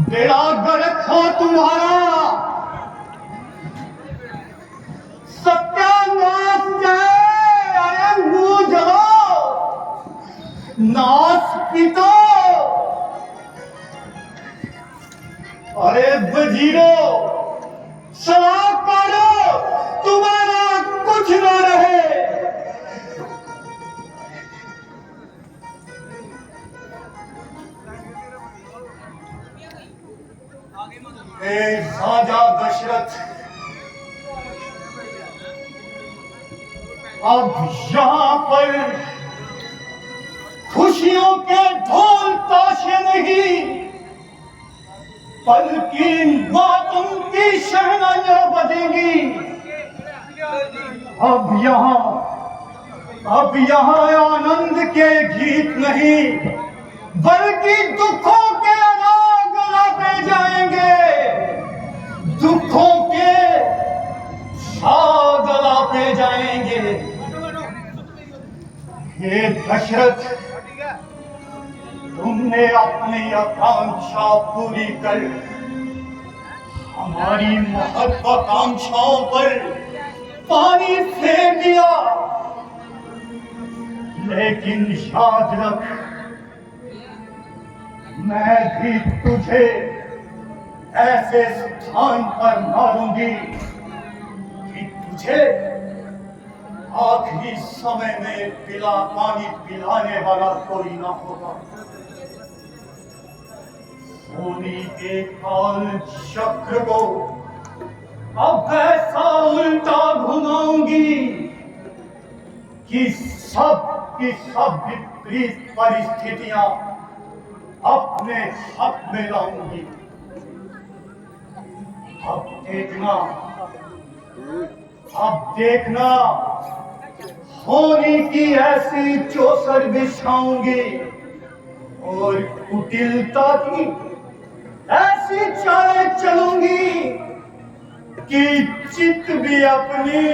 बेड़ा गर्क हो तुम्हारा, सत्यानाश जाए अयंगू जलो, नाश पितो। अरे वजीरो, सलाहकारो, तुम्हारा कुछ न रहे। राजा दशरथ, अब यहाँ पर खुशियों के ढोल ताशे नहीं, बल्कि मातम की शहनाइयां बजेंगी। अब यहाँ आनंद के गीत नहीं, बल्कि दुखों के राग गाते जाएंगे। दुखों के साग लापे जाएंगे। हे दशरथ, तुमने अपनी आकांक्षा पूरी कर हमारी महत्वाकांक्षाओं पर पानी फेर दिया। लेकिन याद रख, मैं भी तुझे ऐसे स्थान पर मारूंगी कि तुझे आखिरी समय में पानी पिलाने वाला कोई ना होगा। सोनी के काल चक्र को अब ऐसा उल्टा घुमाऊंगी कि सब की सब विपरीत परिस्थितियां अपने हक में लाऊंगी। अब देखना, होनी की ऐसी चौसर बिछाऊंगी और कुटिलता की ऐसी चालें चलूंगी कि चित भी अपनी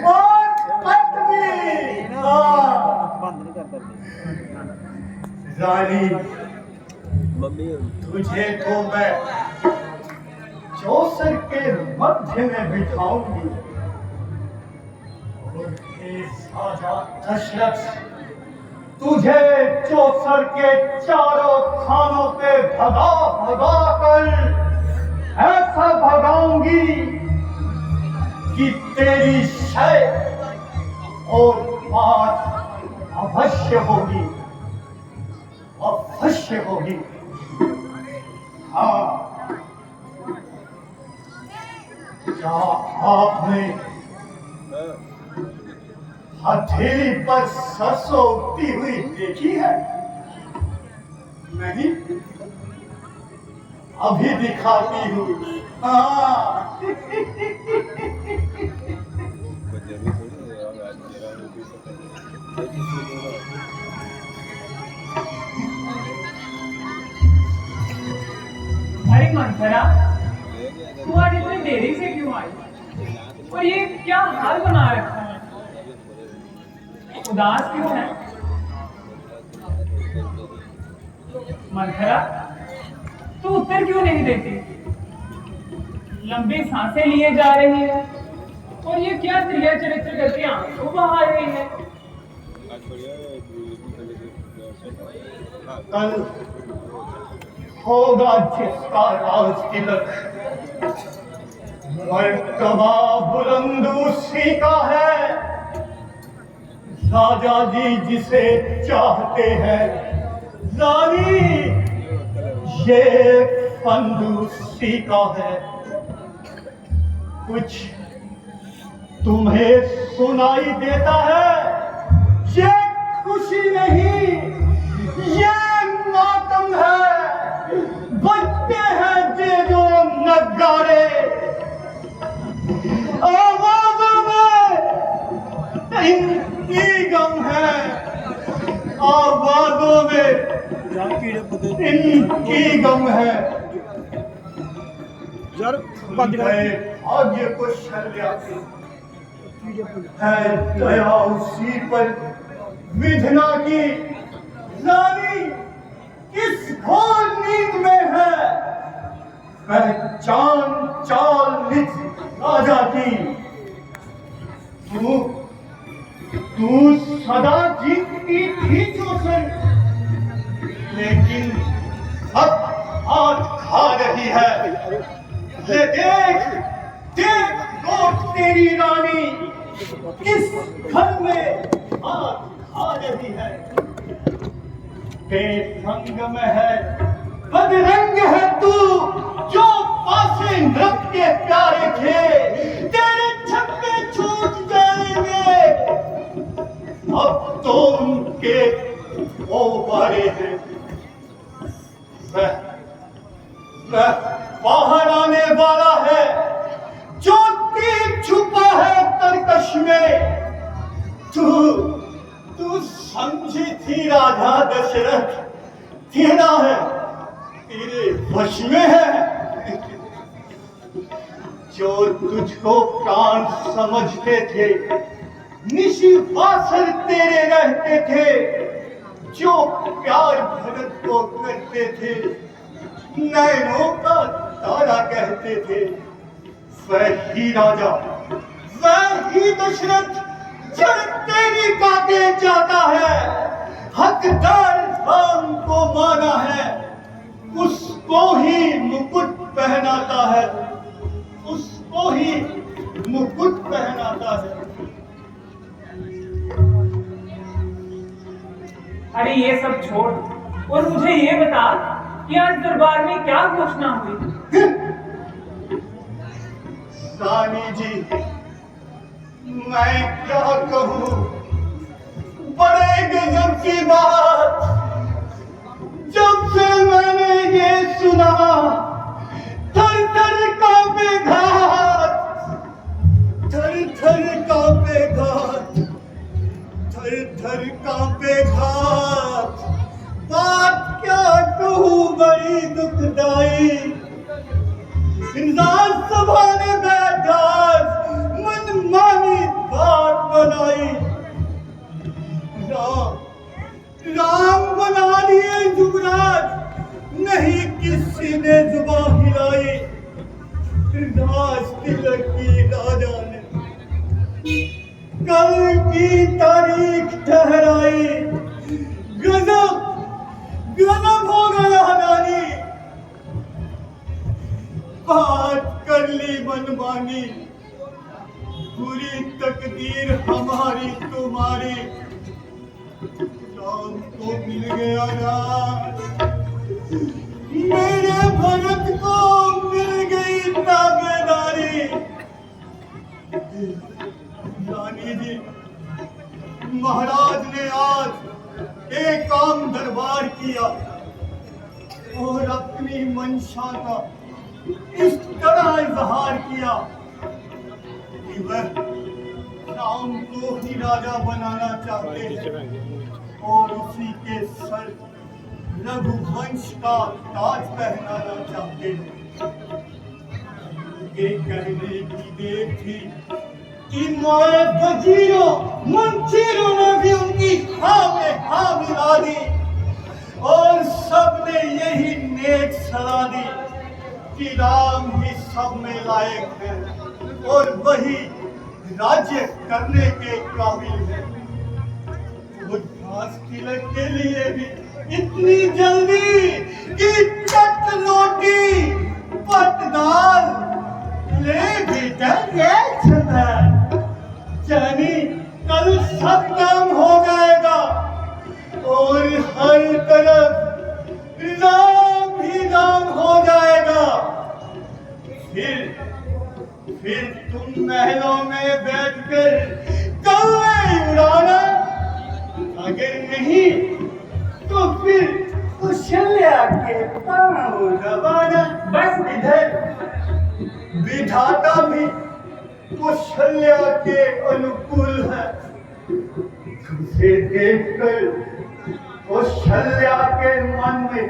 और पट भी। रानी, तुझे तो मैं चौसर के मध्य में बिठाऊंगी और राजा दशरथ, तुझे चौसर के चारों खानों पे भगा भगा कर ऐसा भगाऊंगी कि तेरी शय और बात अवश्य होगी, अवश्य होगी। हाँ, क्या आपने हथेली पर सरसों उगती हुई देखी है? नहीं, अभी दिखाती हूँ। हाँ। अरे मंथरा, तू आज इतनी देरी से क्यों आई? और ये क्या हाल बना रखा है? उदास क्यों है? मंथरा, तू उत्तर क्यों नहीं देती? लंबी सांसें लिए जा रही है और ये क्या क्रिया चरित्र करके आंसू बहा रही है? कल होगा जिसका राज तिलक, मर्तबा बुलंद उसी का है। राजा जी जिसे चाहते हैं, रानी ये फंद उसी का है। कुछ तुम्हें सुनाई देता है? ये खुशी नहीं, ये मातम है। बजते हैं जो नगाड़े, आवाज़ों में इनकी गम है, आवाज़ों में इनकी गम है यार बंद कर भाग्य को शल्या है दया उसी पर विधना की रानी किस घोर नींद में है पहचान चाल निज राजा की तू सदा जीतती थी जोसन लेकिन अब हाथ खा रही है ले देख देख गोट तेरी रानी किस घर में हाथ खा रही है बेरंग में है बदरंग है तू जो पासे नृत्य प्यारे थे तेरे छक्के छूट जाएंगे अब तो उनके वो बारे हैं वह बाहर आने वाला है जो तीर छुपा है तरकश में तू समझी थी राजा दशरथ तेरा है तेरे वश में है जो तुझको प्राण समझते थे निशिवासर तेरे रहते थे जो प्यार भरत को करते थे नैनों का तारा कहते थे वही राजा वही दशरथ जब तेरी बातें जाता है हकदार राम को माना है उसको ही मुकुट पहनाता है उसको ही मुकुट पहनाता है अरे ये सब छोड़ और मुझे ये बता कि आज दरबार में क्या घोषणा हुई रानी जी मैं क्या कहूँ बड़े गजब की बात जब से मैंने ये सुना थर थर कांपे घाट थर थर कांपे घाट थर थर कांपे घाट बात क्या कहूँ बड़ी दुखदाई इंसान सभा ने बैठा मनमानी बात बनाई राम बना दिए युवराज नहीं किसी ने जुबान हिलाई राज तिलक की राजा ने कल की तारीख ठहराई गजब गजब हो गया रानी बात कर ली मनमानी पूरी तकदीर हमारी तुम्हारी राम को मिल गया राज मेरे भरत को मिल गई ताबेदारी रानी जी महाराज ने आज एक आम दरबार किया और अपनी मंशा का इस तरह इजहार किया कि वह राम को ही राजा बनाना चाहते हैं और उसी के सर रघुवंश का ताज पहनाना चाहते हैं ये कहने की देर थी कि मोए वजीरों मंत्रियों ने भी उनकी हाँ में हाँ मिला दी और सबने यही नेक सलाह दी कि राम ही सब में लायक है और वही राज्य करने के काबिल है वो घास तिलक के लिए भी इतनी जल्दी कि चट रोटी पट दाल ले बेटा ये चला जानी कल सब काम हो जाएगा और हर तरफ राम ही राम हो जाएगा फिर तुम महलों में बैठकर कौवे उड़ाना अगर नहीं तो फिर कुशल्या के पांव दबाना बस इधर विधाता भी कुशल्या के अनुकूल है तुझे देखकर कुशल्या के मन में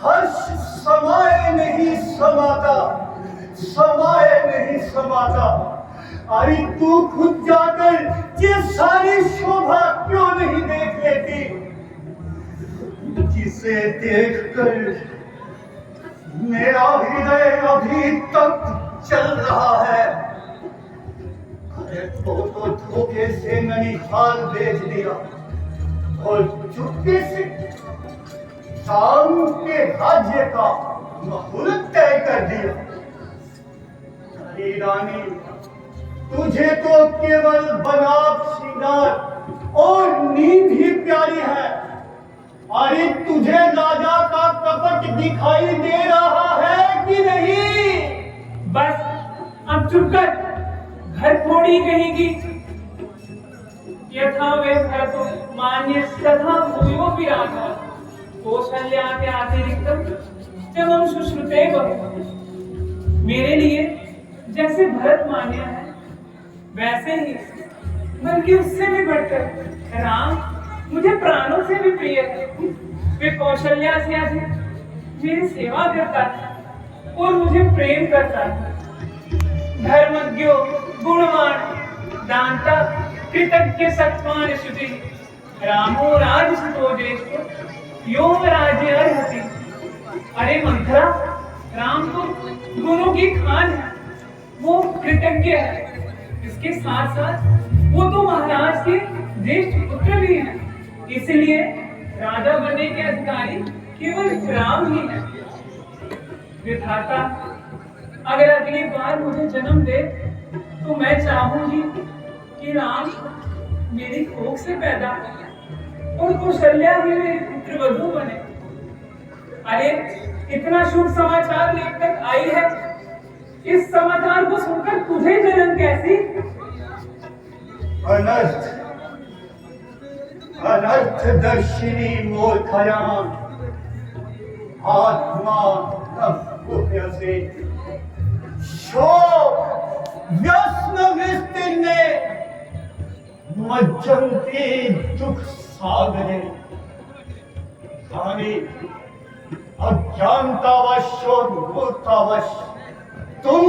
हर्ष समाए नहीं समाता, समाए नहीं समाता। अरे तू खुद जाकर ये सारी शोभा क्यों नहीं देख लेती, जिसे देखकर मेरा हृदय अभी तक चल रहा है। अरे तो धोखे से ननिहाल बेच दिया और चुपके से शाम के राज्य का मुहूर्त तय कर दिया। अरे रानी, तुझे तो केवल बनाव श्रृंगार और नींद ही प्यारी है। अरे तुझे राजा का कपट दिखाई दे रहा है कि नहीं? बस अब चुप कर, घर थोड़ी कहेगी। यथा वे भरतो मान्य तथा भूयो विराजः कौशल्याते अतिरिक्तम जमं शुश्रुते बहु। मेरे लिए जैसे भरत मान्य है, वैसे ही बल्कि उससे भी बढ़कर राम मुझे प्राणों से भी प्रिय है। वे कौशल्या से अधिक मेरी सेवा करता था और मुझे प्रेम करता था। धर्मज्ञो गुणवान दांता कृतज्ञ सत्वान शुचि रामो राजसुतो ज्येष्ठो यो राज्य अर्हति। अरे मंथरा, राम तो गुणों की खान है, वो कृतज्ञ है। इसके साथ साथ वो तो महाराज के ज्येष्ठ पुत्र भी हैं। इसलिए राजा बनने के अधिकारी केवल राम ही है। विधाता अगर अगली बार मुझे जन्म दे तो मैं चाहूंगी कि राम मेरी कोख से पैदा हो और कौशल्या भी मेरी पुत्रवधू बने। अरे इतना शुभ समाचार लेकर आई है, इस समाचार को सुनकर तुझे जलन कैसी? अनर्थ अनर्थ दर्शिनी मूर्खयां आत्मा नभ्य से शोक व्यसन विस्तीर्णे मज्जन्ति दुख सागरे। हानि अज्ञानतावश और मूर्खतावश तुम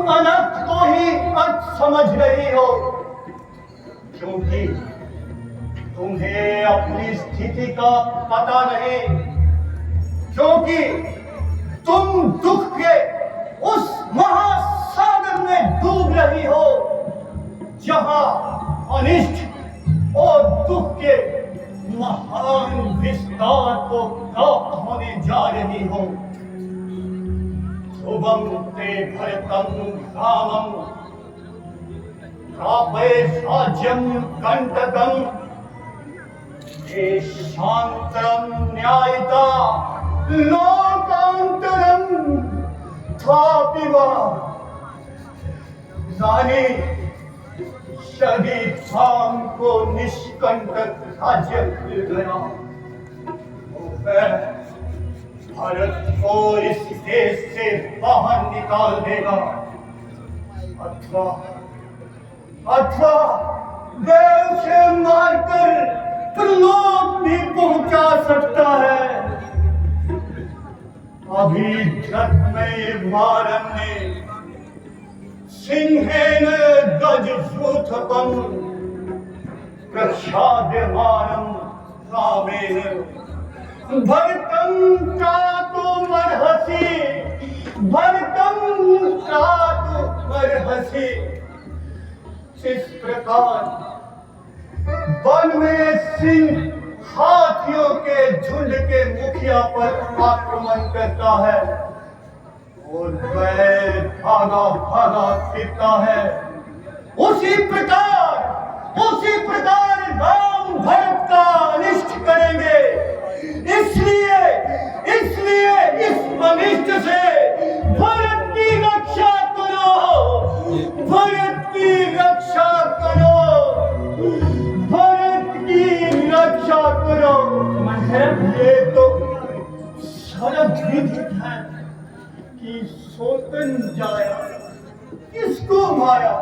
अनर्थ को ही अर्थ समझ रही हो, क्योंकि तुम्हें अपनी स्थिति का पता नहीं, क्योंकि तुम दुख के उस महासागर में डूब रही हो जहां अनिष्ट और दुख के महान विस्तार को प्राप्त होने जा रही हो। शुभम ते भरतम रामम प्रापे राज्यम कंटकम शांतरम न्यायता लोकांतरम थापिवा। रानी, शरीर धाम को निष्कंटक राज्य मिल गया। भारत को इस देश से बाहर निकाल देगा, अथवा वे उसे मारकर प्रलोभ भी पहुंचा सकता है। अभी जग में वारण्य सिंहेन गजयूथपम प्रक्षाद्यमानं रामेण भरतं चातुमर्हसि, भरतं चातुमर्हसि। इस प्रकार वन में सिंह हाथियों के झुंड के मुखिया पर आक्रमण करता है और वह भागा भागा फिरता है, उसी प्रकार राम भरत का अनिष्ट करेंगे। इसलिए इस अनिष्ट से भरत की रक्षा करो, भरत की रक्षा करो, भरत की रक्षा करो। ये तो शरद विदित है कि सोतन जाया किसको मारा।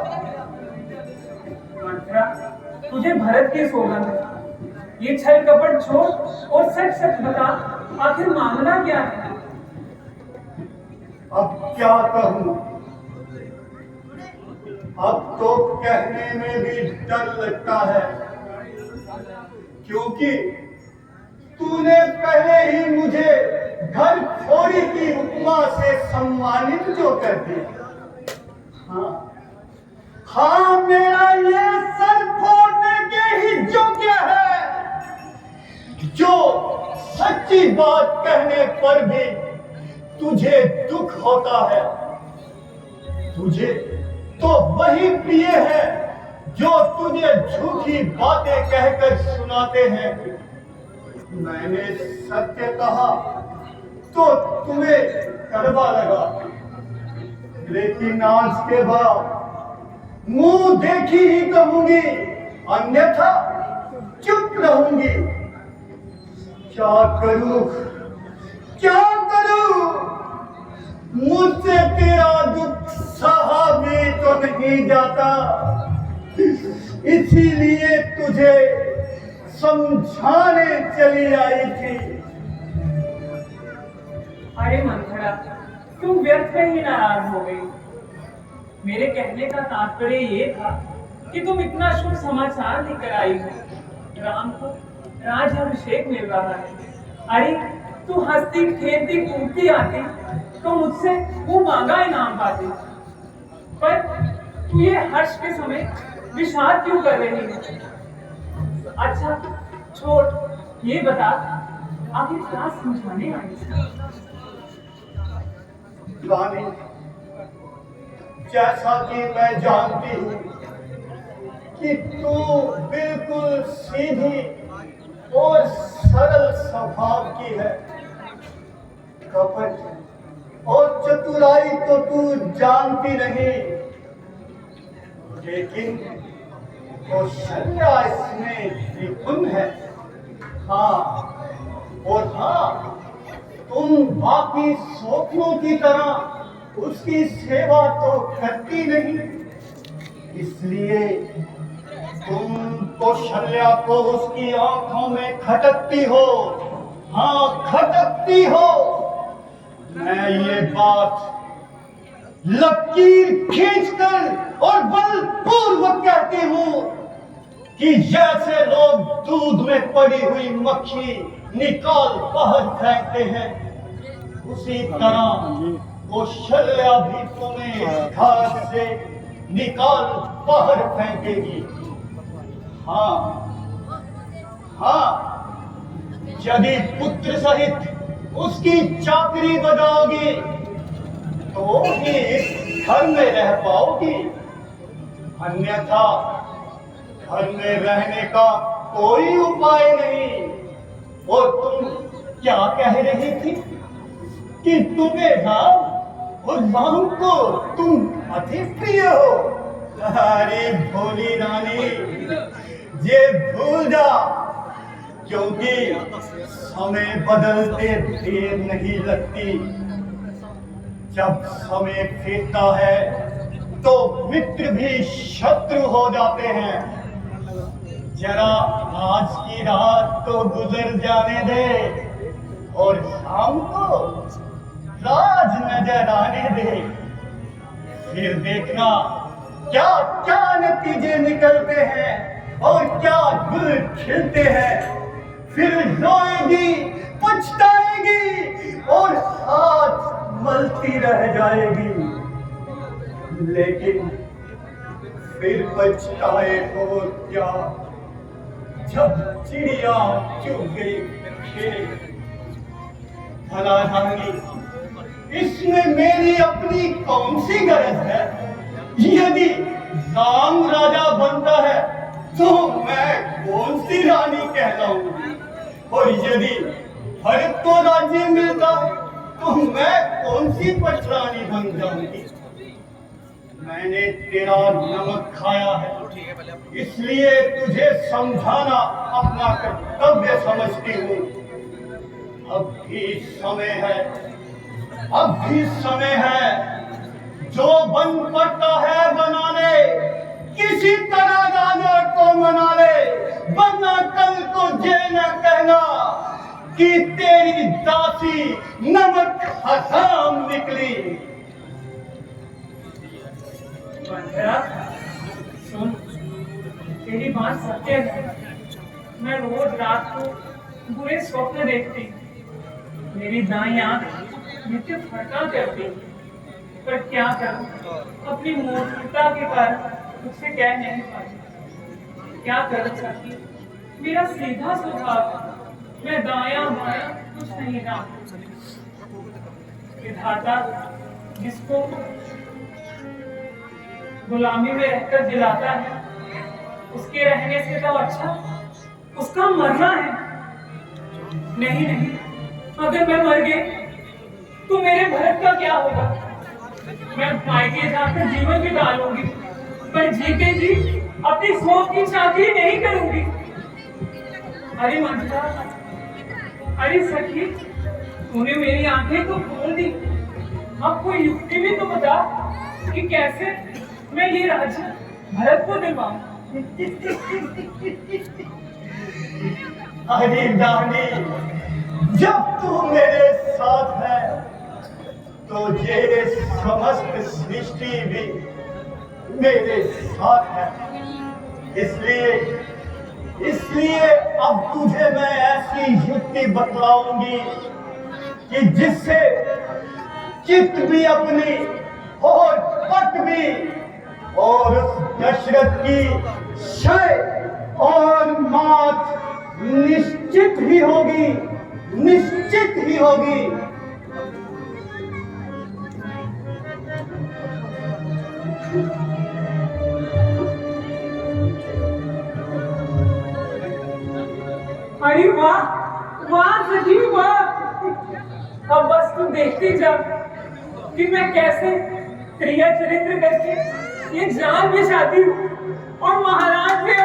तुझे भरत की सौगंध है, ये छल कपट छोड़ और सच सच बता, आखिर मांगना क्या है? अब क्या कहूं? अब तो कहने में भी डर लगता है, क्योंकि तूने पहले ही मुझे घर छोड़ी की उपमा से सम्मानित जो कर दिया। हाँ हाँ, मेरा ये सर फोड़ने के ही योग्य है, जो सच्ची बात कहने पर भी तुझे दुख होता है। तुझे तो वही प्रिय है जो तुझे झूठी बातें कहकर सुनाते हैं। मैंने सत्य कहा तो तुम्हें कड़वा लगा, लेकिन आज के बाद मुंह देखी ही कहूंगी, अन्यथा चुप रहूंगी। क्या करूं, क्या करूं? मुझसे तेरा दुख सहा भी तो नहीं जाता, इसीलिए तुझे समझाने चली आई थी। अरे मंथरा, तुम व्यर्थ में ही नाराज हो गई। मेरे कहने का तात्पर्य ये था कि तुम इतना शुभ समाचार लेकर आई हो। राम को राज्याभिषेक मिल रहा है। अरे तू हंसती खेलती कूदती आती तो मुझसे वो मांगा इनाम पाती, पर तू ये हर्ष के समय विषाद क्यों कर रही है? अच्छा छोड़, ये बता आखिर क्या समझाने आई थी? रानी, जैसा कि मैं जानती हूँ कि तू बिल्कुल सीधी और सरल स्वभाव की है, कपट और चतुराई तो तू जानती नहीं, लेकिन कौशल्या इसमें निपुण है। हाँ, और हाँ, तुम बाकी सोखियों की तरह उसकी सेवा तो करती नहीं, इसलिए तुम कौशल्या को उसकी आंखों में खटकती हो। हाँ, खटकती हो। मैं ये बात लकीर खींचकर और बलपूर्वक कहती हूँ कि जैसे लोग दूध में पड़ी हुई मक्खी निकाल बाहर फेंकते हैं, उसी तरह कौशल्या भी तुम्हें इस घर से निकाल बाहर फेंकेगी। हाँ हाँ, यदि पुत्र सहित उसकी चाकरी बजाओगी तो ही इस घर में रह पाओगी, अन्यथा घर में रहने का कोई उपाय नहीं। और तुम क्या कह रही थी कि तुम्हें राम और राम को तुम अति प्रिय हो? अरे भोली रानी, ये भूल जा, क्योंकि समय बदलते देर नहीं लगती। जब समय फिरता है तो मित्र भी शत्रु हो जाते हैं। जरा आज की रात तो गुजर जाने दे और शाम को राज नजर आने दे, फिर देखना क्या क्या नतीजे निकलते हैं और क्या गुल खिलते हैं। फिर रोएगी, पछताएगी और हाथ मलती रह जाएगी, लेकिन फिर पछताए हो क्या जब चिड़िया चुग गई खेल। भला जानी इसमें मेरी अपनी कौन सी गरज है? यदि राम राजा बनता है तो मैं कौन सी रानी कहलाऊंगी, और यदि भरत को राज्य मिलता है तो मैं कौन सी पटरानी बन जाऊंगी। मैंने तेरा नमक खाया है, इसलिए तुझे समझाना अपना कर्तव्य समझती हूँ। अब भी समय है, अब भी समय है, जो बन पड़ता है बना ले, किसी तरह राजा को मना ले। वरना कल को ये न कहना कि तेरी दासी नमक हराम निकली। बंदरा, सुन, तेरी बात सत्य है। मैं रोज रात को बुरे स्वप्न देखती, मेरी दाईं आंख नित्य फटा करती, पर क्या करूं, अपनी मूर्खता के कारण मुझसे कह नहीं पाती। क्या कर सकी, मेरा सीधा स्वभाव, मैं दायां बायां कुछ नहीं जानती। विधाता जिसको गुलामी में रहकर जिलाता है, उसके रहने से तो अच्छा उसका मरना है। नहीं नहीं, अगर मैं मर गई तो मेरे भरत का क्या होगा? मैं मायके जाकर जीवन बिता लूंगी, पर जीते जी अपनी सोच की चाकरी नहीं करूंगी। अरे मंत्रा, अरे सखी, तूने मेरी आंखें तो खोल दी। अब कोई युक्ति भी तो बता कि कैसे मैं ये राज्य भरत को दिलवाऊं। अरे रानी, जब तू मेरे साथ है तो ये समस्त सृष्टि भी मेरे साथ है। इसलिए अब तुझे मैं ऐसी युक्ति बतलाऊंगी कि जिससे चित्त भी अपनी और पट भी, और उस दशरथ की क्षय और मात निश्चित ही होगी, निश्चित ही होगी। अरे वाह वाह सखी वाह। अब बस तू देखती जा कि मैं कैसे क्रिया चरित्र करके ये जान बिछाती हूँ और महाराज के